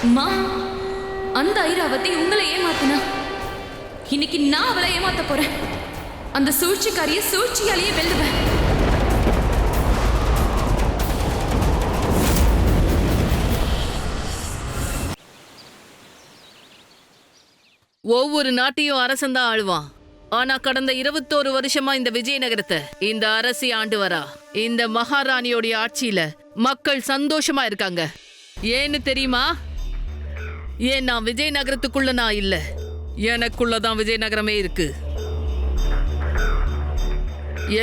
அம்மா, அந்த ஐராவதி உங்களை ஏமாத்தினா இன்னைக்கு நான் அவளை ஏமாத்த போறேன். அந்த சூழ்ச்சிக்காரிய சூழ்ச்சியாலேயே வெல்லுவேன். ஒவ்வொரு நாட்டையும் அரசன்தான் ஆளுவான். ஆனா கடந்த 21 வருஷமா இந்த விஜயநகரத்தை இந்த அரசி ஆண்டு வரா. இந்த மகாராணியோடைய ஆட்சியில மக்கள் சந்தோஷமா இருக்காங்க. ஏன்னு தெரியுமா? ஏன் நான் விஜயநகரத்துக்குள்ள நான் இல்ல, எனக்குள்ளதான் விஜயநகரமே இருக்கு.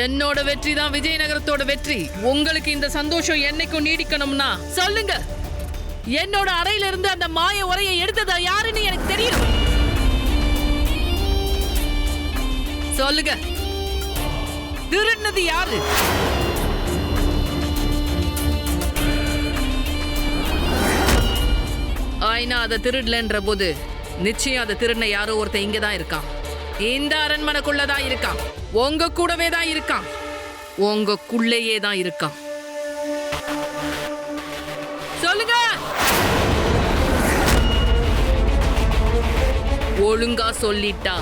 என்னோட வெற்றி தான் விஜயநகரத்தோட வெற்றி. உங்களுக்கு இந்த சந்தோஷம் என்னைக்கும் நீடிக்கணும்னா சொல்லுங்க, என்னோட அறையில இருந்து அந்த மாய உரையை எடுத்ததா யாருன்னு எனக்கு தெரியும். சொல்லுங்க, திருடினது யாரு? ஆயினா அதை திருடலன்ற போது நிச்சயம் அதை திருடின யாரோ ஒருத்தன் இங்கதான் இருக்கான். இந்த அரண்மனைக்குள்ளதான் இருக்கான். உங்க கூடவே தான் இருக்கான். உங்களுக்குள்ளேயே தான் இருக்கான். சொல்லுங்க. ஒழுங்கா சொல்லிட்டா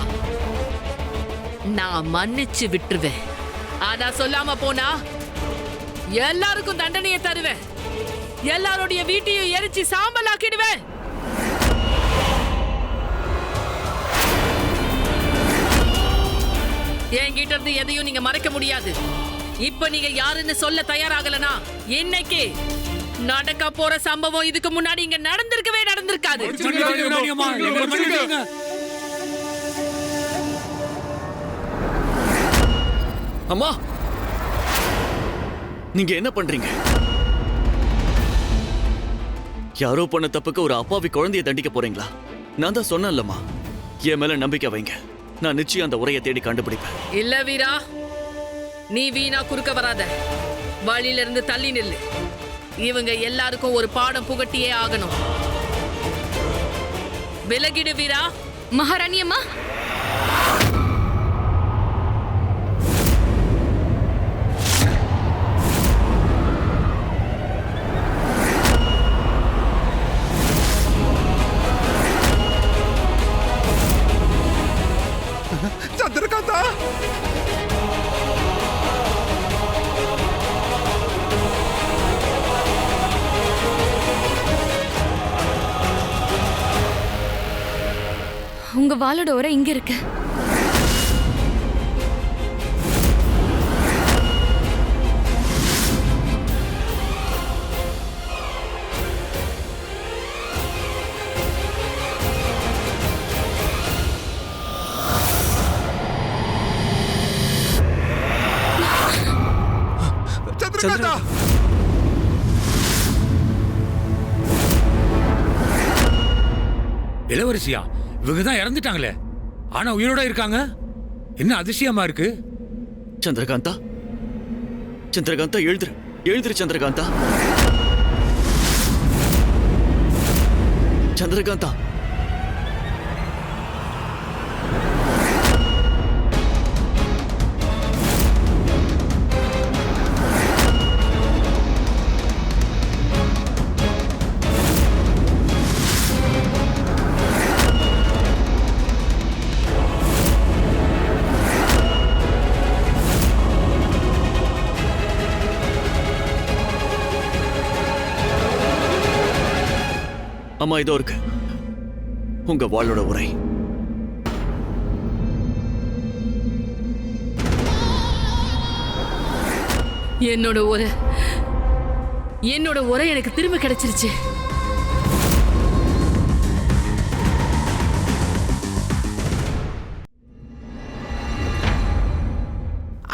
நான் மன்னிச்சு விட்டுருவேன். ஆனா சொல்லாம போனா எல்லாருக்கும் தண்டனையை தருவேன். எல்லாருடைய வீட்டையும் எரிச்சு சாம்பல் ஆக்கிடுவேன். என்கிட்ட இருந்து எதையும் நீங்க மறைக்க முடியாது. இப்ப நீங்க யாருன்னு சொல்ல தயாராகலனா இன்னைக்கு நடக்க போற சம்பவம் இதுக்கு முன்னாடி இங்க நடந்திருக்காது. அம்மா, நீங்க என்ன பண்றீங்க? யாரோ பண்ண தப்புக்கு ஒரு அப்பாவி குழந்தையை தண்டிக்க போறீங்களா? நான் தான் சொன்னேன்லம்மா, என் மேல நம்பிக்கை வைங்க. நான் நிச்சயம் அந்த உரையை தேடி கண்டுபிடிப்பேன். இல்ல வீரா, நீ வீணா குறுக்க வராத. வழியில இருந்து தள்ளி நில்லு. இவங்க எல்லாருக்கும் ஒரு பாடம் புகட்டியே ஆகணும். விலகிடு வீரா. மகாராணி அம்மா, சந்திரகாந்தா, உங்க வாளோட உரை இங்க இருக்கு. சந்திரகாந்தா, இளவரசியா, இவங்க தான் இறந்துட்டாங்களே, ஆனா உயிரோட இருக்காங்க. என்ன அதிசயமா இருக்கு. சந்திரகாந்தா, சந்திரகாந்தா, எழுதுரு எழுதுரு. சந்திரகாந்தா, சந்திரகாந்தா, அம்மா, இதோ இருக்கு உங்க வாளோட உரை. என்னோட உரை எனக்கு திரும்ப கிடைச்சிருச்சு.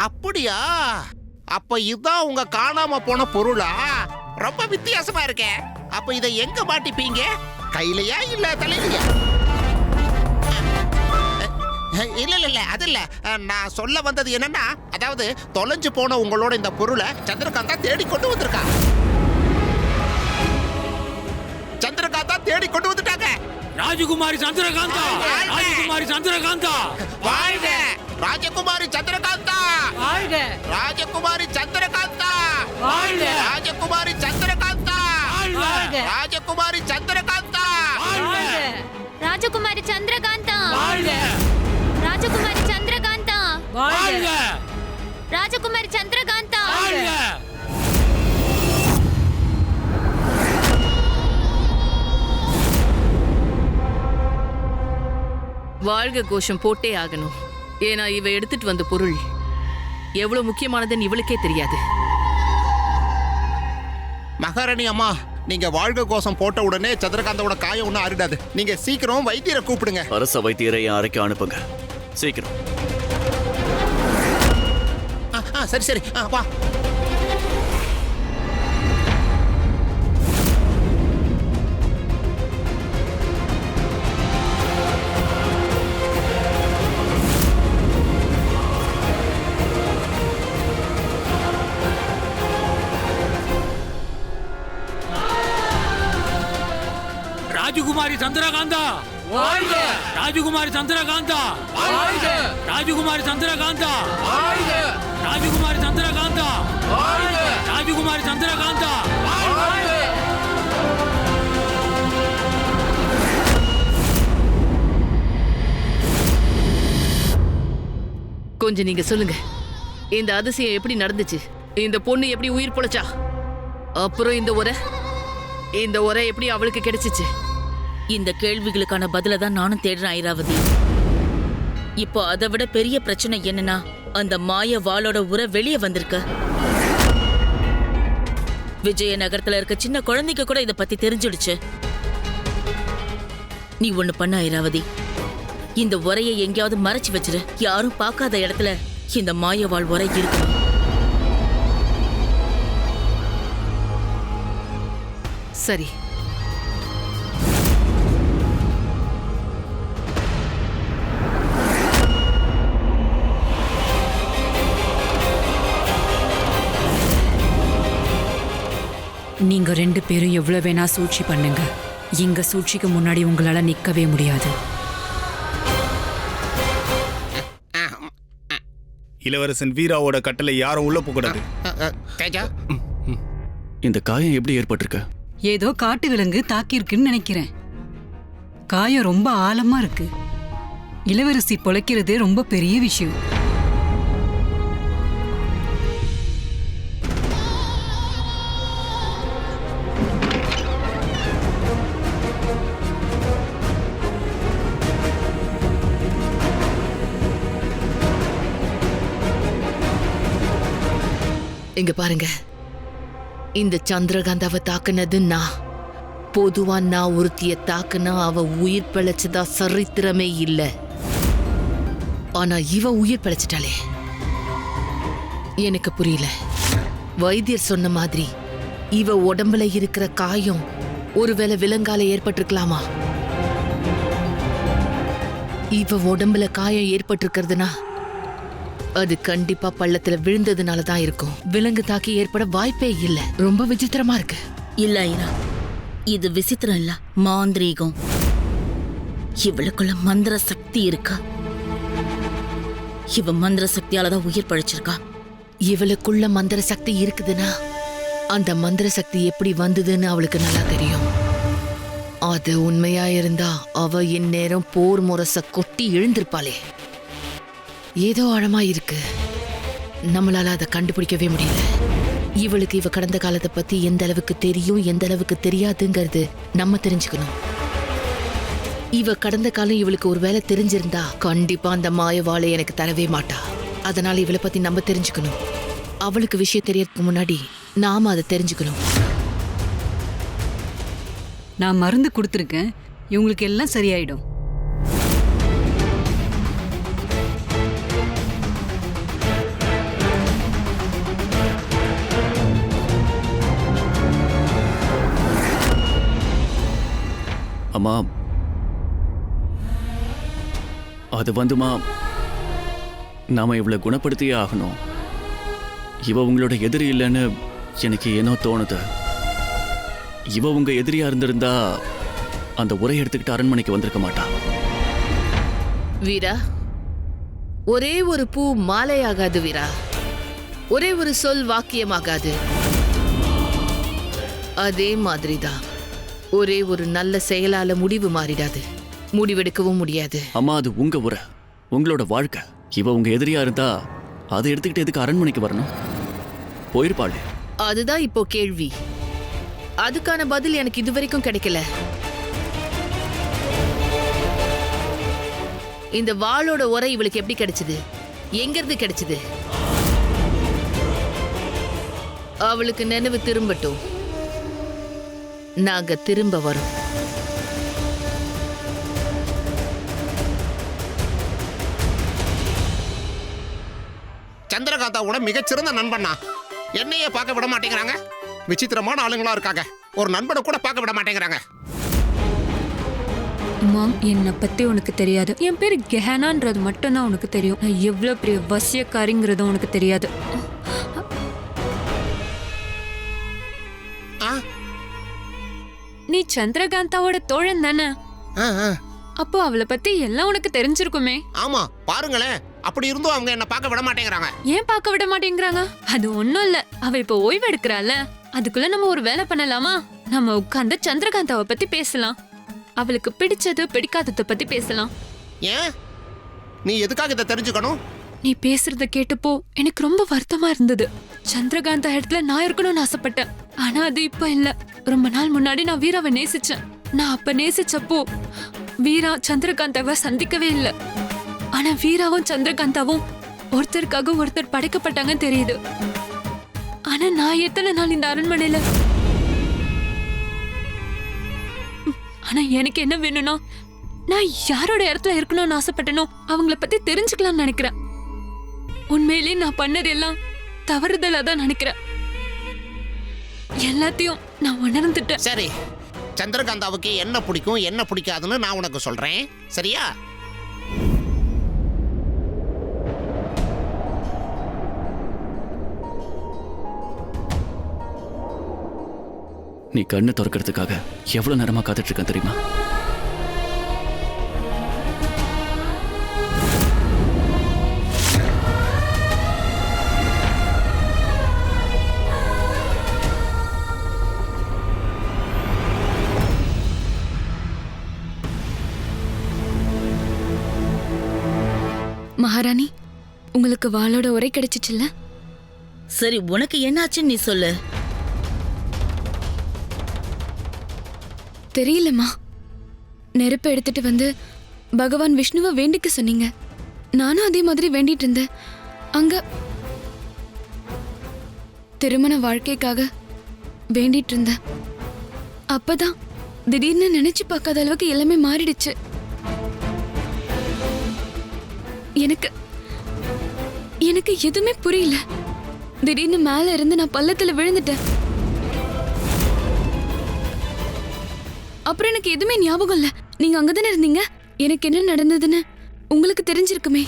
அப்படியா? அப்ப இதான் உங்க காணாம போன பொருளா? ரொம்ப வித்தியாசமா இருக்கே. அப்ப இதை எங்க மாட்டிப்பீங்க? கையிலையா இல்ல தலையிலையா? இல்ல இல்ல இல்ல, அது இல்ல. நான் சொல்ல வந்தது என்னன்னா, அதாவது தொலைஞ்சு போன உங்களோட இந்த பொருளை சந்திரகாந்தா தேடி கொண்டு வந்திருக்கா. சந்திரகாந்தா தேடி கொண்டு வந்துட்டாங்க. ராஜகுமாரி சந்திரகாந்தா, ராஜகுமாரி சந்திரகாந்தா, வாழ்க! ராஜகுமாரி சந்திரகாந்தா, வாழ்க! ராஜகுமாரி சந்திரகாந்தா, வாழ்க! ராஜகுமாரி சந்திரகாந்தா, வாழ்க! ராஜகுமாரி சந்திரகாந்தா, ராஜகுமாரி சந்திரகாந்தா வாழ்க ராஜகுமாரி சந்திரகாந்தா வாழ்க ராஜகுமாரி சந்திரகாந்தா வாழ்க. வாழ்க கோஷம் போட்டே ஆகணும். ஏன்னா இவ எடுத்துட்டு வந்த பொருள் எவ்வளவு முக்கியமானதுன்னு இவளுக்கே தெரியாது. மகாராணி அம்மா, நீங்க வாழ்க கோஷம் போட்ட உடனே சந்திரகாந்தாவோட காயம் ஒன்றும் ஆறிடாது. நீங்க சீக்கிரம் வைத்தியரை கூப்பிடுங்க. அரச வைத்தியரை என் அறைக்கு அனுப்புங்க சீக்கிரம். சரி சரி, வா. ராஜகுமாரி சந்திரகாந்தா வாழ்க ராஜகுமாரி சந்திரகாந்தா வாழ்க ராஜகுமாரி சந்திரகாந்தா வாழ்க ராஜகுமாரி சந்திரகாந்தா வாழ்க ராஜகுமாரி சந்திரகாந்தா வாழ்க. கொஞ்சம் நீங்க சொல்லுங்க, இந்த அதிசயம் எப்படி நடந்துச்சு? இந்த பொண்ணு எப்படி உயிர் பொழைச்சா? அப்புறம் இந்த உரை எப்படி அவளுக்கு கிடைச்சிச்சு? இந்த கேள்விகளுக்கான பதில தான் நானும் தேடுறேன் ஐராவதி. இப்போ அதை விட பெரிய பிரச்சனை என்னன்னா, அந்த மாய வாளோட உரை வெளியே வந்திருக்கு. விஜயநகரத்துல இருக்க சின்ன குழந்தைக்கு கூட இத பத்தி தெரிஞ்சிடுச்சு. நீ ஒண்ணு பண்ண ஐராவதி, இந்த உரையை எங்கேயாவது மறைச்சு வச்சிரு. யாரும் பார்க்காத இடத்துல இந்த மாய வாள் உரை இருக்கணும். சரி. நீங்க 2 பேரும் எவ்வளவு வேணா சூழ்ச்சி பண்ணுங்க, எங்க சூழ்ச்சிக்கு முன்னாடி உங்களால நிக்கவே முடியாது. இளவரசன் வீராவோட கட்டளை யாரும் உள்ள போகக்கூடாது. தேஜா, இந்த காயம் எப்படி ஏற்பட்டிருக்கு? ஏதோ காட்டு விலங்கு தாக்கியிருக்குன்னு நினைக்கிறேன். காயம் ரொம்ப ஆழமா இருக்கு. இளவரசி பொழைக்கிறதே ரொம்ப பெரிய விஷயம். இங்க பாருங்க, இந்த சந்திரகாந்தாவை தாக்குனது நான். பொதுவா நான் ஒருத்திய தாக்குனா அவ உயிர் பிழைச்சதா சரித்திரமே இல்ல. ஆனா இவ உயிர் பிழைச்சிட்டாளே, எனக்கு புரியல. வைத்தியர் சொன்ன மாதிரி இவ உடம்புல இருக்கிற காயம் ஒருவேளை விலங்கால ஏற்பட்டிருக்கலாமா? இவ உடம்புல காயம் ஏற்பட்டிருக்கிறதுனா அது கண்டிப்பா பள்ளத்துல விழுந்ததுனால தான் இருக்கும். விலங்கு தாக்கி ஏற்பட வாய்ப்பே இல்ல. ரொம்ப விசித்திரமா இருக்கு. இல்ல ஐரா, இது விசித்திரம் இல்ல, மாந்திரீகம். இவளுக்குள்ள மந்திர சக்தி இருக்கா. இவ மந்திர சக்தியாலதான் உயிர் பழிச்சிருக்கா. இவளுக்குள்ள மந்திர சக்தி இருக்குதுன்னா அந்த மந்திர சக்தி எப்படி வந்ததுன்னு அவளுக்கு நல்லா தெரியும். அது உண்மையா இருந்தா அவ இந்நேரம் போர் முரச கொட்டி எழுந்திருப்பாளே. ஏதோ ஆழமா இருக்கு, நம்மளால அதை கண்டுபிடிக்கவே முடியல. இவளுக்கு இவ கடந்த காலத்தை பத்தி எந்த அளவுக்கு தெரியும் எந்த அளவுக்கு தெரியாதுங்கிறது நம்ம தெரிஞ்சுக்கணும். இவ கடந்த காலம் இவளுக்கு ஒரு வேலை தெரிஞ்சிருந்தா கண்டிப்பா அந்த மாயவாளை எனக்கு தரவே மாட்டா. அதனால இவளை பத்தி நம்ம தெரிஞ்சுக்கணும். அவளுக்கு விஷயம் தெரியறதுக்கு முன்னாடி நாம அதை தெரிஞ்சுக்கணும். நான் மருந்து கொடுத்துருக்கேன், இவங்களுக்கு எல்லாம் சரியாயிடும். அம்மா, அது வந்துமா, நாம இவளை குணப்படுத்தியே ஆகணும். இவ உங்களோட எதிரி இல்லைன்னு எனக்கு ஏனோ தோணுது. இவ உங்க எதிரியா இருந்திருந்தா அந்த உரை எடுத்துக்கிட்டு அரண்மனைக்கு வந்திருக்க மாட்டா. வீரா, ஒரே ஒரு பூ மாலையாகாது வீரா. ஒரே ஒரு சொல் வாக்கியமாகாது. அதே மாதிரிதான் ஒரே ஒரு நல்ல செயலால முடிவு மாறிடாது. முடிவெடுக்கவும் முடியாது. அம்மா, அது உங்க உரை, உங்களோட வாழ்க்கை. இவ உங்க எதிரியா இருந்தா அதை எடுத்துக்கிட்டு எதுக்கு அரண்மனைக்கு வரணும்? போயிருப்பாளே. அதுதான் இப்போ கேள்வி. அதுக்கான பதில் எனக்கு இதுவரைக்கும் கிடைக்கல. இந்த வாளோட உரை இவளுக்கு எப்படி கிடைச்சது? எங்கிருந்து கிடைச்சது? அவளுக்கு நினைவு திரும்பட்டும், நாங்க திரும்ப வரோம். சந்திரகாந்தாவோட மிகச்சிறந்த நண்பனா என்னையே பார்க்க விட மாட்டேங்கிறாங்க. விசித்திரமான ஆளுங்களா இருக்காங்க. ஒரு நண்பனை கூட பார்க்க விட மாட்டேங்கிறாங்க. மாம், என்னை பத்தி உனக்கு தெரியாது. என் பேரு கெஹனான்றது மட்டும்தான் உனக்கு தெரியும். நான் எவ்வளவு பெரிய வசியக்காரிங்கிறதும் உனக்கு தெரியாது. ஆ, நீ சந்திரகாந்தாவோட தோழன் தானே? ஆ, ஆ. அப்போ அவளை பத்தி எல்லாம் உனக்கு தெரிஞ்சிருக்குமே. ஆமா, பாருங்களேன். அப்படி இருந்தும் அவங்க என்ன பார்க்க விட மாட்டேங்கிறாங்க. ஏன் பார்க்க விட மாட்டேங்கிறாங்க? அது ஒண்ணும் இல்ல, அவ இப்ப ஓய்வு எடுக்கிறாள். அதுக்குள்ள நம்ம ஒரு வேலை பண்ணலாமா? நம்ம உட்கார்ந்து சந்திரகாந்தாவை பத்தி பேசலாம். அவளுக்கு பிடிச்சது பிடிக்காதத பத்தி பேசலாம். ஏன்? நீ எதுக்காக இதை தெரிஞ்சுக்கணும்? நீ பேசுறத கேட்டப்போ எனக்கு ரொம்ப வருத்தமா இருந்தது. சந்திரகாந்தா இடத்துல நான் இருக்கணும்னு ஆசைப்பட்டேன். ஆனா அது இப்ப இல்ல. ரொம்ப நாள் முன்னாடி நான் வீராவை நேசிச்சேன். நான் அப்ப நேசிச்சப்போ வீரா சந்திரகாந்தாவை சந்திக்கவே இல்லை. ஆனா வீராவும் சந்திரகாந்தாவும் ஒருத்தருக்காக ஒருத்தர் படைக்கப்பட்டாங்கன்னு தெரியுது. ஆனா நான் எத்தனை நாள் இந்த அரண்மனையில. ஆனா எனக்கு என்ன வேணும்னா, நான் யாரோட இடத்துல இருக்கணும்னு ஆசைப்பட்டனோ அவங்கள பத்தி தெரிஞ்சுக்கலாம்னு நினைக்கிறேன். உண்மையிலேயே நான் பண்ணது எல்லாம் தவறுதலா தான் நினைக்கிறேன். எல்லாத்தையும் நான் உணர்ந்துட்டேன். சரி, சந்திரகாந்தாவுக்கு என்ன பிடிக்கும் என்ன பிடிக்காதுன்னு நான் உனக்கு சொல்றேன், சரியா? நீ கண்ணை திறக்கிறதுக்காக எவ்வளவு நேரமா காத்துட்டு இருக்கேன் தெரியுமா? மகாராணி, உங்களுக்கு வாளோட உரை கிடைச்சிச்சுல்ல? சரி, உனக்கு என்னாச்சுன்னு நீ சொல்லு. தெரியலம்மா. நெருப்பை எடுத்துட்டு வந்து பகவான் விஷ்ணுவை வேண்டிக்க சொன்னீங்க. நானும் அதே மாதிரி வேண்டிட்டு இருந்தேன். அங்க திருமண வாழ்க்கைக்காக வேண்டிட்டு இருந்தேன். அப்பதான் திடீர்னு நினைச்சு பார்க்காத அளவுக்கு எல்லாமே மாறிடுச்சு. எனக்கு எதுவுமே புரியல. திடீர்னு மேல இருந்து நான் பள்ளத்துல விழுந்துட்டேன். அப்புறம் எனக்கு எதுவுமே ஞாபகம் இல்ல. நீங்க அங்கதானே இருந்தீங்க. எனக்கு என்ன நடந்ததுன்னு உங்களுக்கு தெரிஞ்சிருக்குமே.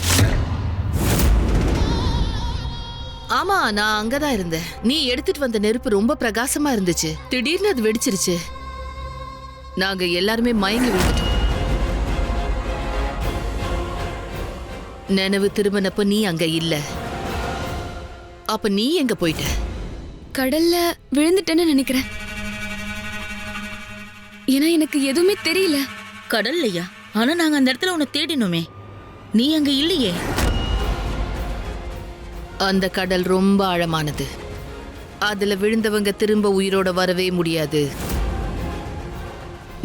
ஆமா, நான் அங்கதான் இருந்தேன். நீ எடுத்துட்டு வந்த நெருப்பு ரொம்ப பிரகாசமா இருந்துச்சு. திடீர்னு அது வெடிச்சிருச்சு. நாங்க எல்லாருமே மயங்கி விழுந்துட்டோம். நினைவு திரும்பினப்ப நீ அங்க இல்ல. அப்ப நீ எங்க போயிட்ட? கடல்ல விழுந்துட்டேன்னு நினைக்கிறேன். ஏன்னா எனக்கு எதுவுமே தெரியல. கடல்லையா? ஆனா நாங்க அந்த இடத்துல உன்னை தேடினோமே, நீ அங்க இல்லையே. அந்த கடல் ரொம்ப ஆழமானது. அதுல விழுந்தவங்க திரும்ப உயிரோட வரவே முடியாது.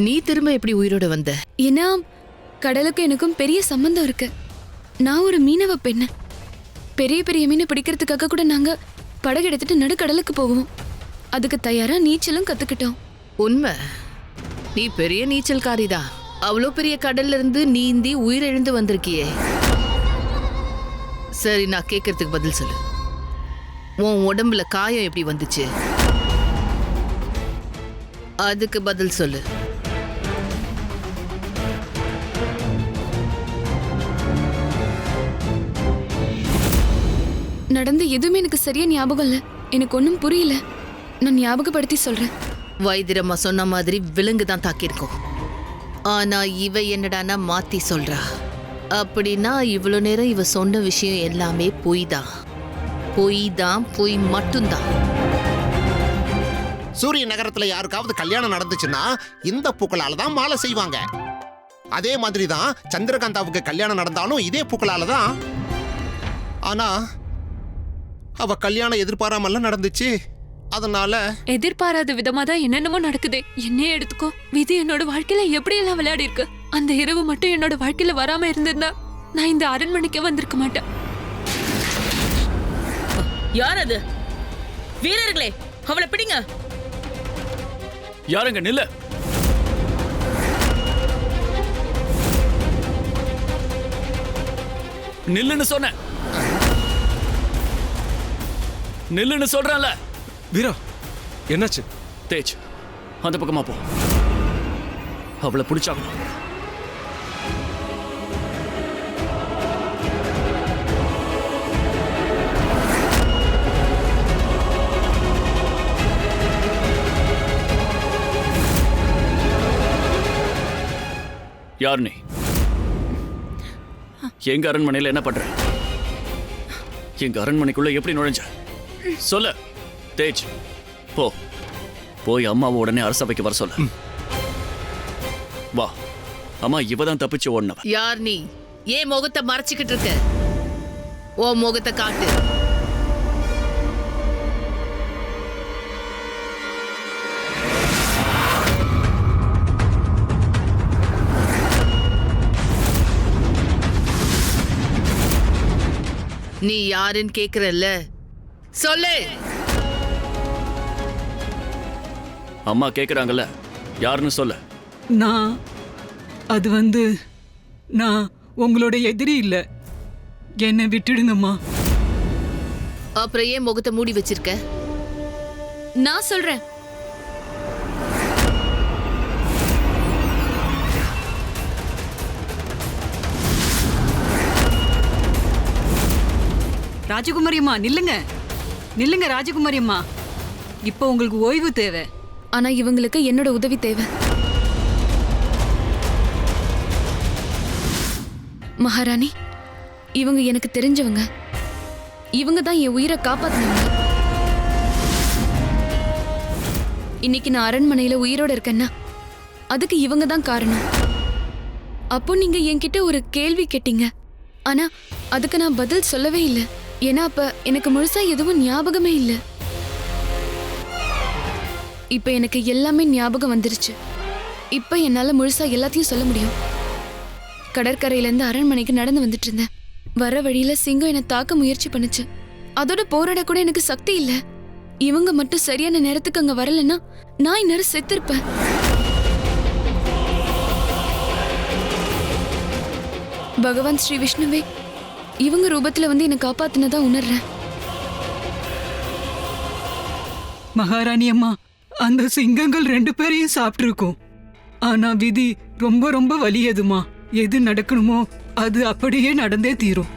நீ திரும்ப எப்படி உயிரோட வந்த? ஏன்னா கடலுக்கும் எனக்கும் பெரிய சம்பந்தம் இருக்கு. நான் ஒரு மீனவ பெண்ணு. பெரிய பெரிய மீனை பிடிக்கிறதுக்காக கூட நாங்க படகு எடுத்துட்டு நடுக்கடலுக்கு போவோம். அதுக்கு தயாரா நீச்சலும் கத்துக்கிட்டோம். உண்மை, நீ பெரிய நீச்சல்காரிதான். அவ்வளோ பெரிய கடல்ல இருந்து நீந்தி உயிரிழந்து வந்திருக்கியே. சரி, நான் கேட்கறதுக்கு பதில் சொல்லு. உன் உடம்புல காயம் எப்படி வந்துச்சு? அதுக்கு பதில் சொல்லு. நடந்த எதுவுமே எனக்கு சரியா ஞாபகம் இல்ல. எனக்கு ஒன்றும் புரியல. நான் ஞாபகப்படுத்தி சொல்றேன். வைத்திரம்மா சொன்ன மாதிரி விலங்கு தான் தாக்கியிருக்கோம். ஆனா இவ என்னடானா மாத்தி சொல்றா. அப்படின்னா இவ்வளோ நேரம் இவ சொன்ன விஷயம் எல்லாமே பொய் தான். பொய் மட்டும்தான். சூரிய நகரத்துல யாருக்காவது கல்யாணம் நடந்துச்சுன்னா இந்த பூக்களால தான் மாலை செய்வாங்க. அதே மாதிரி தான் சந்திரகாந்தாவுக்கு கல்யாணம் நடந்தாலும் இதே பூக்களால தான். ஆனா அவ கல்யாணம் எதிர்பாராமல்ல நடந்துச்சு. அதனால எதிர்பாராத விதமா தான் என்னென்னமோ நடக்குதே. என்னையே எடுத்துக்கோ, விதி என்னோட வாழ்க்கையில எப்படி எல்லாம் விளையாடி இருக்கு. அந்த இரவு மட்டும் என்னோட வாழ்க்கையில வராம இருந்திருந்தா நான் இந்த அரண்மனைக்கே வந்திருக்க மாட்டேன். யார் அது? வீரர்களே, அவளை பிடிங்க. யாருங்க? நில்ல. நில்லுன்னு சொன்ன. நில்லுன்னு சொல்றேன்ல. வீரா, என்னாச்சு? தேஜ், அந்த பக்கமா போ. அவளை பிடிச்சாகணும். யார் நீ? எங்க அரண்மனையில என்ன பண்ற? எங்க அரண்மனைக்குள்ள எப்படி நுழைஞ்ச? சொல்ல. தேஜ், போ. போய் அம்மாவை உடனே அரசவைக்கு வர சொல்ல. வா. அம்மா இவதான் தப்பிச்சு ஓடினவ. யார் நீ? ஏன் முகத்தை மறைச்சிக்கிட்டு இருக்க? ஓ முகத்தை காட்டு. நீ யாருன்னு கேக்குறல்ல, சொல்லு. அம்மா கேக்குறாங்கல்ல, யாருன்னு சொல்ல. நான் உங்களோட எதிரி இல்ல. என்னை விட்டுடுங்கம்மா. அப்புறம் ஏன் முகத்தை மூடி வச்சிருக்க? நான் சொல்றேன். ராஜகுமாரி அம்மா நில்லுங்க. நில்லுங்க ராஜகுமாரி அம்மா. இப்போ உங்களுக்கு ஓய்வு தேவை. ஆனா இவங்களுக்கு என்னோட உதவி தேவை. மகாராணி, இவங்க எனக்கு தெரிஞ்சவங்க. இவங்க தான் என் உயிரை காப்பாத்தினவங்க. இன்னைக்கு நான் அரண்மனையில உயிரோட இருக்கேன்னா அதுக்கு இவங்க தான் காரணம். அப்போ நீங்க என்கிட்ட ஒரு கேள்வி கேட்டீங்க, ஆனா அதுக்கு நான் பதில் சொல்லவே இல்லை. ஏன்னா அப்ப எனக்கு முழுசா எதுவும் ஞாபகமே இல்லை. இப்ப எனக்கு எல்லாமே ஞாபகம் வந்துருச்சு. இப்ப என்னால முழுசா எல்லாத்தையும் சொல்ல முடியும். கடற்கரையில இருந்து அரண்மனைக்கு நடந்து வந்துட்டு இருந்தேன். வர வழியில சிங்கம் என்னை தாக்க முயற்சி பண்ணுச்சு. அதோட போராட கூட எனக்கு சக்தி இல்ல. இவங்க மட்டும் சரியான நேரத்துக்கு அங்க வரலன்னா நான் இந்நேரம் செத்திருப்பேன். பகவான் ஸ்ரீ விஷ்ணுவே இவங்க ரூபத்துல வந்து என்னை காப்பாத்தினதா உணர்றேன். மகாராணி அம்மா, அந்த சிங்கங்கள் 2 பேரையும் சாப்பிட்டுருக்கும். ஆனா விதி ரொம்ப ரொம்ப வலியதுமா. எது நடக்கணுமோ அது அப்படியே நடந்தே தீரும்.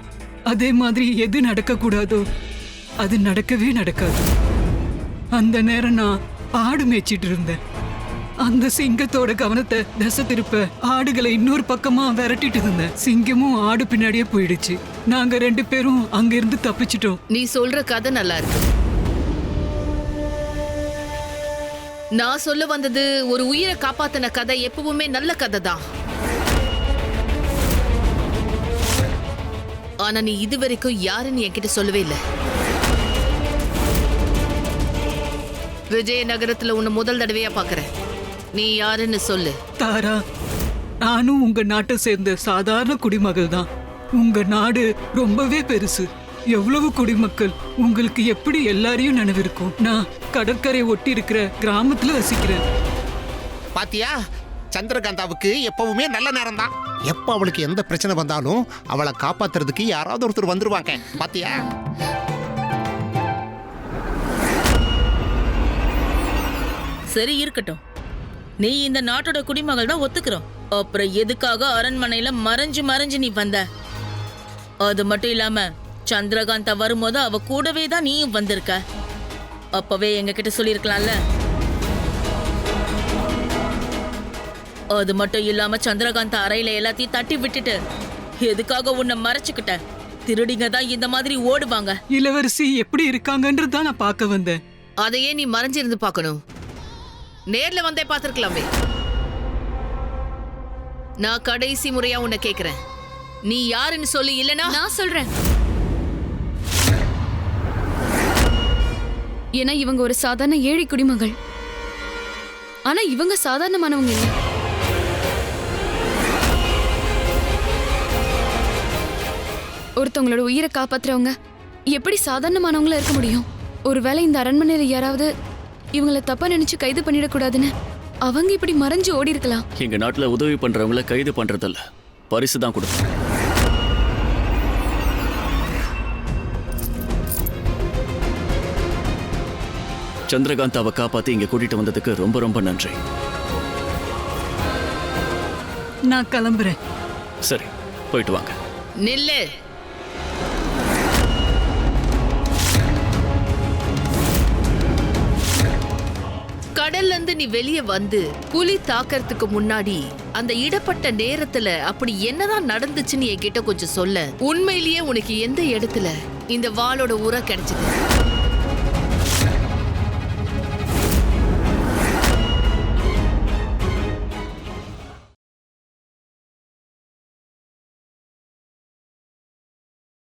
அதே மாதிரி எது நடக்க கூடாதோ அது நடக்கவே நடக்காது. அந்த நேரம் நான் ஆடு மேய்ச்சிட்டு இருந்தேன். அந்த சிங்கத்தோட கவனத்தை திசை திருப்ப ஆடுகளை இன்னொரு பக்கமா விரட்டிட்டு இருந்தேன். சிங்கமும் ஆடு பின்னாடியே போயிடுச்சு. நாங்க 2 பேரும் அங்கிருந்து தப்பிச்சிட்டோம். நீ சொல்ற கதை நல்லா இருக்கு. நான் சொல்ல வந்தது ஒரு உயிரை காப்பாத்தின கதை எப்பவுமே நல்ல கதை தான். ஆனா நீ இதுவரைக்கும் யாருன்னு என்கிட்ட சொல்லவே இல்லை. விஜயநகரத்துல உன்னை முதல் தடவையா பாக்குறேன். நீ யாருன்னு சொல்லு. தாரா, நானும் உங்க நாட்டை சேர்ந்த சாதாரண குடிமகள் தான். உங்க நாடு ரொம்பவே பெருசு. எவ்வளவு குடிமக்கள், உங்களுக்கு எப்படி எல்லாரையும் நினைவிருக்கும். நான் கடற்கரை ஒட்டி இருக்கிற கிராமத்துல வசிக்கிறேன். பாத்தியா, சந்திரகாந்தாவுக்கு எப்பவுமே நல்ல நேரம் தான். எப்ப அவளுக்கு எந்த பிரச்சனை வந்தாலும் அவளை காப்பாத்துறதுக்கு யாராவது ஒருத்தர் வந்துருவாங்க. பாத்தியா? சரி இருக்கட்டும். நீ இந்த நாட்டோட குடிமகள் தான் ஒத்துக்கிறோம். அப்புறம் எதுக்காக அரண்மனையில மறைஞ்சு மறைஞ்சு நீ வந்த? அது மட்டும் இல்லாம சந்திரகாந்தா வரும்போது அவ கூடவே தான் நீயும் வந்திருக்க. அப்பவே எங்க கிட்ட சொல்லிருக்கலாம்ல. அது மட்டும் இல்லாம சந்திரகாந்தா அறையில எல்லாத்தையும் தட்டி விட்டுட்டு எதுக்காக உன்னை மறைச்சுக்கிட்ட? திருடிங்க தான் இந்த மாதிரி ஓடுவாங்க. இளவரசி எப்படி இருக்காங்கன்றது தான் நான் பார்க்க வந்தேன். அதையே நீ மறைஞ்சிருந்து பார்க்கணும். நேர்ல வந்தே பார்த்திருக்கலாமே. நான் கடைசி முறையா உன்னை கேக்குறேன், நீ யாருன்னு சொல்லி. இல்லனா நான் சொல்றேன். ஏன்னா இவங்க ஒரு சாதாரண ஏழை குடிமகள். ஆனா இவங்க சாதாரணமானவங்க இல்ல. ஒருத்தவங்களோட உயிரை காப்பாத்துறவங்க எப்படி சாதாரணமானவங்களா இருக்க முடியும்? ஒருவேளை இந்த அரண்மனையில யாராவது இவங்களை தப்பா நினைச்சு கைது பண்ணிடக்கூடாதுன்னு அவங்க இப்படி மறைஞ்சு ஓடி இருக்கலாம். எங்க நாட்டுல உதவி பண்றவங்கள கைது பண்றதில்ல, பரிசு தான் கொடுப்போம். சந்திரகாந்தாவை காப்பாத்தி இங்க கூட்டிட்டு வந்ததுக்கு ரொம்ப ரொம்ப நன்றி. நான் கிளம்புறேன். சரி, போயிட்டு வாங்க. நில்லு. கடல்ல இருந்து நீ வெளியே வந்து புலி தாக்கறதுக்கு முன்னாடி அந்த இடப்பட்ட நேரத்துல அப்படி என்னதான் நடந்துச்சுன்னு என்கிட்ட கொஞ்சம் சொல்ல. உண்மையிலேயே உனக்கு எந்த இடத்துல இந்த வாளோட உரை கிடைச்சது?